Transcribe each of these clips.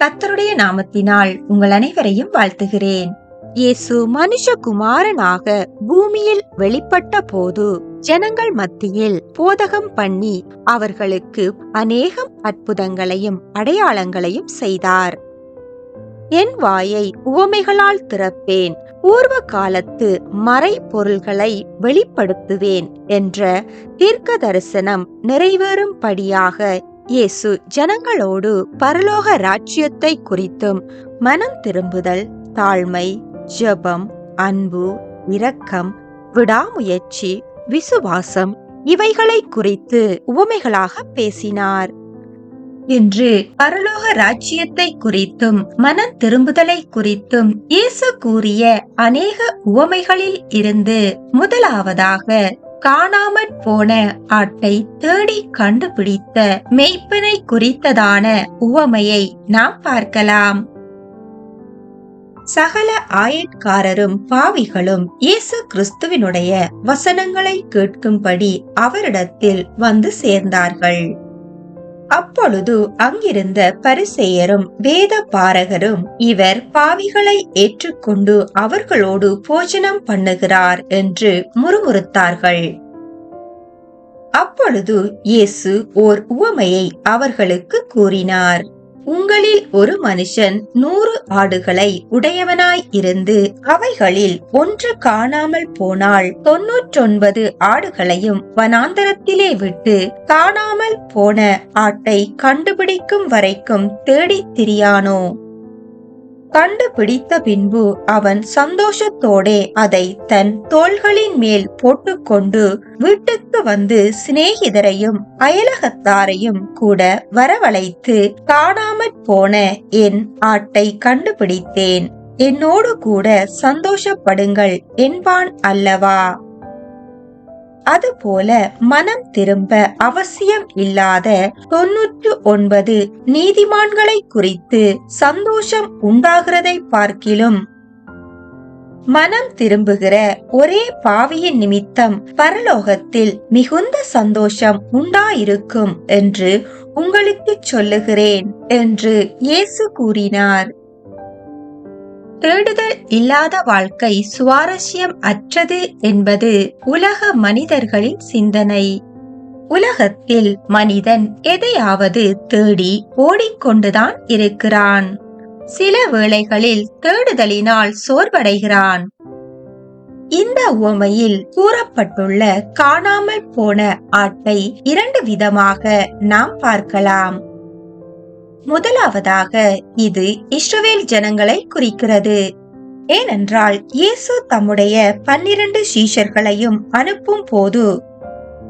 கர்த்தருடைய நாமத்தினால் உங்கள் அனைவரையும் வாழ்த்துகிறேன். இயேசு மனுஷகுமாரனாக பூமியில் வெளிப்பட்ட போது ஜனங்கள் மத்தியில் போதகம் பண்ணி அவர்களுக்கு அநேகம் அற்புதங்களையும் அடையாளங்களையும் செய்தார். என் வாயை உவமைகளால் திறப்பேன், பூர்வ காலத்து மறை பொருள்களை வெளிப்படுத்துவேன் என்ற தீர்க்க தரிசனம் நிறைவேறும்படியாக இயேசு ஜனங்களோடு பரலோக ராஜ்யத்தை குறித்தும் மனம் திரும்புதல், தாழ்மை, ஜெபம், அன்பு, இரக்கம், விடாமுயற்சி, விசுவாசம் இவைகளை குறித்து உவமைகளாக பேசினார். இன்று பரலோக ராஜ்யத்தை குறித்தும் மனம் திரும்புதலை குறித்தும் இயேசு கூறிய அநேக உவமைகளில் இருந்து முதலாவதாக காணாமற் போன ஆட்டை தேடி கண்டுபிடித்த மேய்ப்பனை குறித்ததான உவமையை நாம் பார்க்கலாம். சகல ஆயட்காரரும் பாவிகளும் இயேசு கிறிஸ்துவினுடைய வசனங்களை கேட்கும்படி அவரிடத்தில் வந்து சேர்ந்தார்கள். அப்பொழுது அங்கிருந்த பரிசேயரும் வேத பாரகரும், இவர் பாவிகளை ஏற்றுக்கொண்டு அவர்களோடு போஜனம் பண்ணுகிறார் என்று முறுமுறுத்தார்கள். அப்பொழுது இயேசு ஓர் உவமையை அவர்களுக்கு கூறினார். உங்களில் ஒரு மனுஷன் 100 ஆடுகளை உடையவனாய் இருந்து அவைகளில் ஒன்று காணாமல் போனால் 99 ஆடுகளையும் வனாந்தரத்திலே விட்டு காணாமல் போன ஆட்டை கண்டுபிடிக்கும் வரைக்கும் தேடித் திரியானோ? கண்டுபிடித்த பின்பு அவன் சந்தோஷத்தோடே அதை தன் தோள்களின் மேல் போட்டுக்கொண்டு வீட்டுக்கு வந்து சிநேகிதரையும் அயலகத்தாரையும் கூட வரவழைத்து, காணாமற் போன என் ஆட்டை கண்டுபிடித்தேன், என்னோடு கூட சந்தோஷப்படுங்கள் என்பான் அல்லவா? அதுபோல மனம் திரும்ப அவசியம் இல்லாத 99 நீதிமான்களை குறித்து சந்தோஷம் உண்டாகிறதை பார்க்கிலும் மனம் திரும்புகிற ஒரே பாவியின் நிமித்தம் பரலோகத்தில் மிகுந்த சந்தோஷம் உண்டாயிருக்கும் என்று உங்களுக்கு சொல்லுகிறேன் என்று இயேசு கூறினார். தேடுதல் இல்லாத வாழ்க்கை சுவாரஸ்யம் அற்றது என்பது உலக மனிதர்களின் சிந்தனை. உலகத்தில் மனிதன் எதையாவது தேடி ஓடிக்கொண்டுதான் இருக்கிறான். சில வேளைகளில் தேடுதலினால் சோர்வடைகிறான். இந்த உவமையில் கூறப்பட்டுள்ள காணாமல் போன ஆட்டை 2 விதமாக நாம் பார்க்கலாம். முதலாவதாக இது இஸ்ரவேல் ஜனங்களை குறிக்கிறது. ஏனென்றால் இயேசு தம்முடைய 12 சீஷர்களையும் அனுப்பும் போது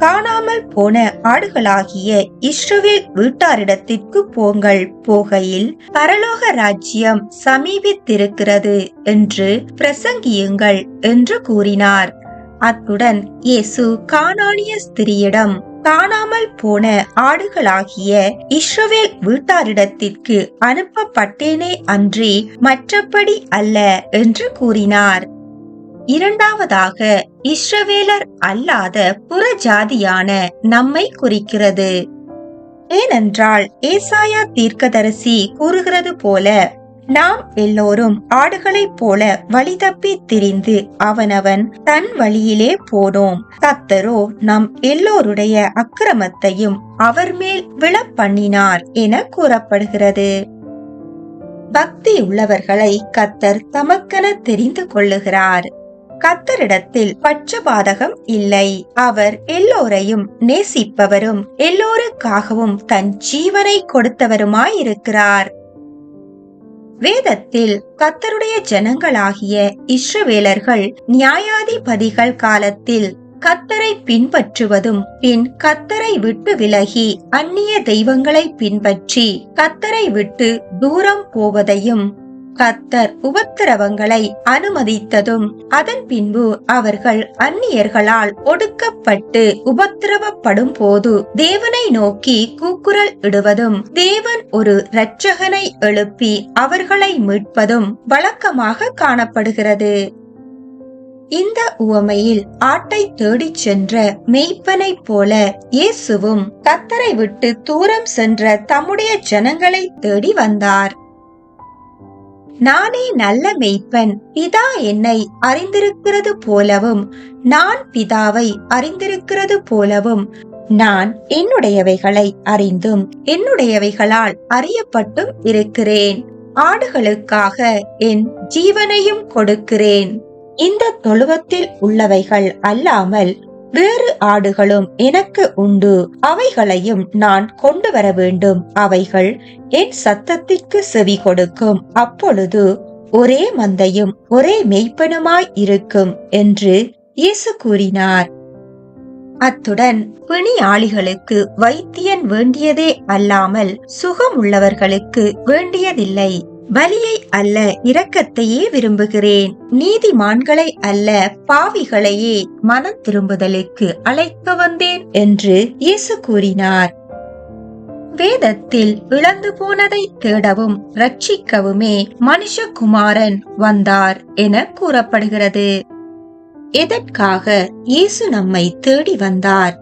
காணாமல் போன ஆடுகளாகிய இஸ்ரவேல் வீட்டாரிடத்திற்கு போங்கள், போகையில் பரலோக ராஜ்யம் சமீபித்திருக்கிறது என்று பிரசங்கியுங்கள் என்று கூறினார். அத்துடன் இயேசு கானானிய ஸ்திரியிடம் காணாமல் போன ஆடுகளாகிய இஸ்ரவேல் வீட்டாரிடத்திற்கு அனுப்பப்பட்டேனே அன்றி மற்றபடி அல்ல என்று கூறினார். இரண்டாவதாக இஸ்ரவேலர் அல்லாத புறஜாதியான நம்மை குறிக்கிறது. ஏனென்றால் ஏசாயா தீர்க்கதரிசி கூறுகிறது போல, நாம் எல்லோரும் ஆடுகளைப் போல வழி தப்பி திரிந்து அவனவன் தன் வழியிலே போனோம், கர்த்தரோ நம் எல்லோருடைய அக்கிரமத்தையும் அவர் மேல் விழப்பண்ணினார் என கூறப்படுகிறது. பக்தி உள்ளவர்களை கர்த்தர் தமக்கென தெரிந்து கொள்ளுகிறார். கர்த்தரிடத்தில் பட்சபாதகம் இல்லை. அவர் எல்லோரையும் நேசிப்பவரும் எல்லோருக்காகவும் தன் ஜீவனை கொடுத்தவருமாயிருக்கிறார். வேதத்தில் கர்த்தருடைய ஜனங்களாகிய இஸ்ரவேலர்கள் நியாயாதிபதிகள் காலத்தில் கர்த்தரை பின்பற்றுவதும் பின் கர்த்தரை விட்டு விலகி அந்நிய தெய்வங்களை பின்பற்றி கர்த்தரை விட்டு தூரம் போவதையும், கர்த்தர் உபத்திரவங்களை அனுமதித்ததும், அதன் பின்பு அவர்கள் அந்நியர்களால் ஒடுக்கப்பட்டு உபத்திரவப்படும் போது தேவனை நோக்கி கூக்குரல் இடுவதும், தேவன் ஒரு இரட்சகனை எழுப்பி அவர்களை மீட்பதும் வழக்கமாக காணப்படுகிறது. இந்த உவமையில் ஆட்டை தேடிச் சென்ற மேய்ப்பனைப் போல இயேசுவும் கர்த்தரை விட்டு தூரம் சென்ற தம்முடைய ஜனங்களை தேடி வந்தார். நானே நல்ல மேய்ப்பன், பிதா என்னை அறிந்திருக்கிறது போலவும் நான் பிதாவை அறிந்திருக்கிறது போலவும் நான் என்னுடையவைகளை அறிந்தும் என்னுடையவைகளால் அறியப்பட்டும் இருக்கிறேன். ஆடுகளுக்காக என் ஜீவனையும் கொடுக்கிறேன். இந்த தொழுவத்தில் உள்ளவைகள் அல்லாமல் வேறு ஆடுகளும் எனக்கு உண்டு, அவைகளையும் நான் கொண்டு வர வேண்டும். அவைகள் என் சத்தத்திற்கு செவி கொடுக்கும். அப்பொழுது ஒரே மந்தையும் ஒரே மேய்ப்பனுமாய் இருக்கும் என்று இயேசு கூறினார். அத்துடன் பிணியாளிகளுக்கு வைத்தியன் வேண்டியதே அல்லாமல் சுகம் உள்ளவர்களுக்கு வேண்டியதில்லை. பலியை அல்ல, இரக்கத்தையே விரும்புகிறேன். நீதிமான்களை அல்ல, பாவிகளையே மனம் திரும்புதலுக்கு அழைக்க வந்தேன் என்று இயேசு கூறினார். வேதத்தில் இழந்து போனதை தேடவும் ரட்சிக்கவுமே மனுஷகுமாரன் வந்தார் என கூறப்படுகிறது. எதற்காக இயேசு நம்மை தேடி வந்தார்?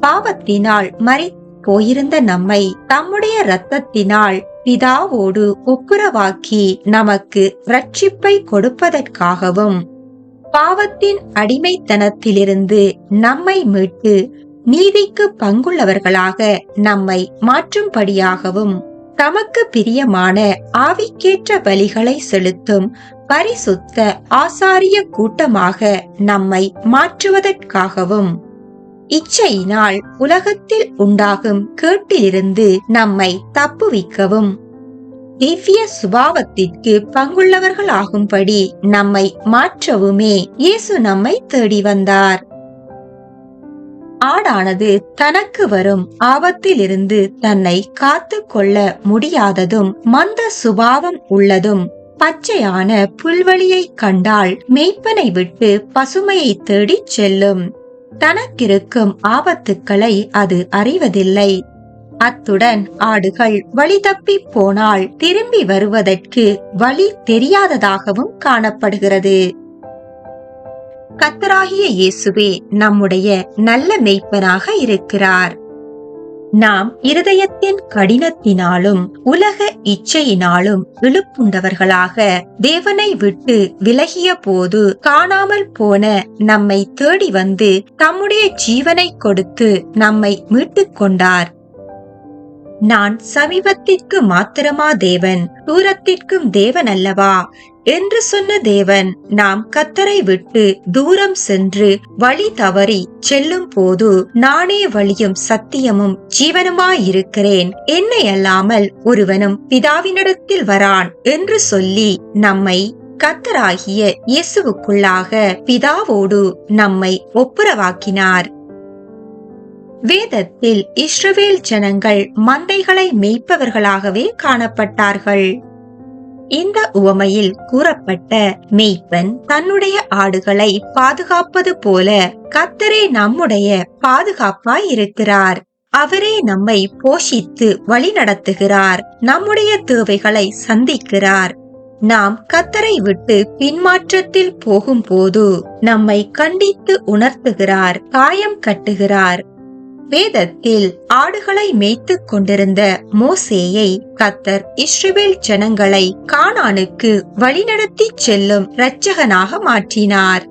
பாவத்தினால் மரித்து போயிருந்த நம்மை தம்முடைய இரத்தத்தினால் பிதாவோடு ஒப்புரவாக்கி நமக்கு ரட்சிப்பை கொடுப்பதற்காகவும், பாவத்தின் அடிமைத்தனத்திலிருந்து நம்மை மீட்டு நீதிக்கு பங்குள்ளவர்களாக நம்மை மாற்றும்படியாகவும், தமக்கு பிரியமான ஆவிக்கேற்ற பலிகளை செலுத்தும் பரிசுத்த ஆசாரிய கூட்டமாக நம்மை மாற்றுவதற்காகவும், இச்சையினால் உலகத்தில் உண்டாகும் கேட்டிலிருந்து நம்மை தப்புவிக்கவும், திவ்ய சுபாவத்திற்கு பங்குள்ளவர்களாகும்படி நம்மை மாற்றவுமே இயேசு நம்மை தேடி வந்தார். ஆடானது தனக்கு வரும் ஆபத்திலிருந்து தன்னை காத்து கொள்ள முடியாததும் மந்த சுபாவம் உள்ளதும் பச்சையான புல்வெளியை கண்டால் மேய்ப்பனை விட்டு பசுமையை தேடிச் செல்லும். தனக்கிருக்கும் ஆபத்துக்களை அது அறிவதில்லை. அத்துடன் ஆடுகள் வழி தப்பி போனால் திரும்பி வருவதற்கு வழி தெரியாததாகவும் காணப்படுகிறது. கர்த்தராகிய இயேசுவே நம்முடைய நல்ல மேய்ப்பனாக இருக்கிறார். நாம் இருதயத்தின் கடினத்தினாலும் உலக இச்சையினாலும் இழுப்புண்டவர்களாக தேவனை விட்டு விலகிய போது காணாமல் போன நம்மை தேடி வந்து தம்முடைய ஜீவனை கொடுத்து நம்மை மீட்டுக் கொண்டார். நான் சமீபத்திற்கு மாத்திரமா தேவன், தூரத்திற்கும் தேவன் அல்லவா என்று சொன்ன தேவன் நாம் கர்த்தரை விட்டு தூரம் சென்று வழி தவறி செல்லும் போது, நானே வழியும் சத்தியமும் ஜீவனுமாயிருக்கிறேன், என்னை அல்லாமல் ஒருவனும் பிதாவினிடத்தில் வரான் என்று சொல்லி நம்மை கர்த்தராகிய இயேசுவுக்குள்ளாக பிதாவோடு நம்மை ஒப்புரவாக்கினார். வேதத்தில் இஸ்ரவேல் ஜனங்கள் மந்தைகளை மேய்ப்பவர்களாகவே காணப்பட்டார்கள். இந்த உவமையில் கூறப்பட்ட மேய்ப்பன் தன்னுடைய ஆடுகளை பாதுகாப்பது போல கர்த்தரே நம்முடைய பாதுகாப்பாய் இருக்கிறார். அவரே நம்மை போஷித்து வழி நடத்துகிறார், நம்முடைய தேவைகளை சந்திக்கிறார். நாம் கர்த்தரை விட்டு பின்மாற்றத்தில் போகும்போது நம்மை கண்டித்து உணர்த்துகிறார், காயம் கட்டுகிறார். வேதத்தில் ஆடுகளை மேய்த்துக் கொண்டிருந்த மோசேயை கர்த்தர் இஸ்ரவேல் ஜனங்களை கானானுக்கு வழிநடத்தி செல்லும் இரட்சகனாக மாற்றினார்.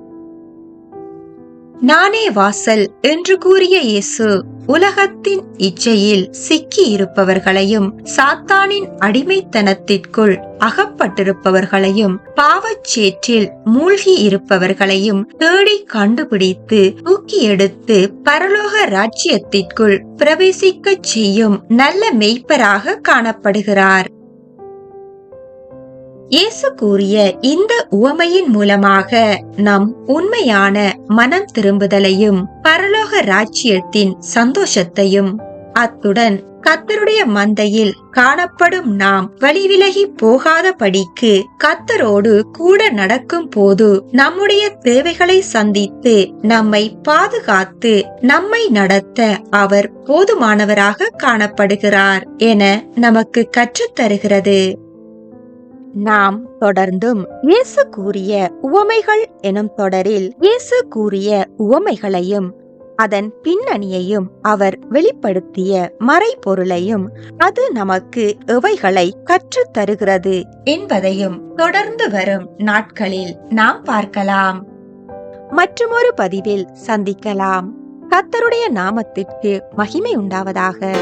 நானே வாசல் என்று கூறிய இயேசு உலகத்தின் இச்சையில் சிக்கி இருப்பவர்களையும் சாத்தானின் அடிமைத்தனத்திற்குள் அகப்பட்டிருப்பவர்களையும் பாவச்சேற்றில் மூழ்கி இருப்பவர்களையும் தேடி கண்டுபிடித்து தூக்கி எடுத்து பரலோக ராஜ்யத்திற்குள் பிரவேசிக்க செய்யும் நல்ல மேய்ப்பராக காணப்படுகிறார். இயேசு கூறிய இந்த உவமையின் மூலமாக நம் உண்மையான மனம் திரும்புதலையும் பரலோக ராஜ்யத்தின் சந்தோஷத்தையும், அத்துடன் கர்த்தருடைய மந்தையில் காணப்படும் நாம் வழிவிலகி போகாதபடிக்கு கர்த்தரோடு கூட நடக்கும் போது நம்முடைய தேவைகளை சந்தித்து நம்மை பாதுகாத்து நம்மை நடத்த அவர் போதுமானவராக காணப்படுகிறார் என நமக்கு கற்றுத்தருகிறது. நாம் தொடர்ந்தும் இயேசு கூறிய உவமைகள் எனும் தொடரில் இயேசு கூறிய உவமைகளையும் அதன் பின்னணியையும் அவர் வெளிப்படுத்திய மறைபொருளையும் அது நமக்கு எவைகளை கற்றுத் தருகிறது என்பதையும் தொடர்ந்து வரும் நாட்களில் நாம் பார்க்கலாம். மற்றுமொரு பதிவில் சந்திக்கலாம். கர்த்தருடைய நாமத்திற்கு மகிமை உண்டாவதாக.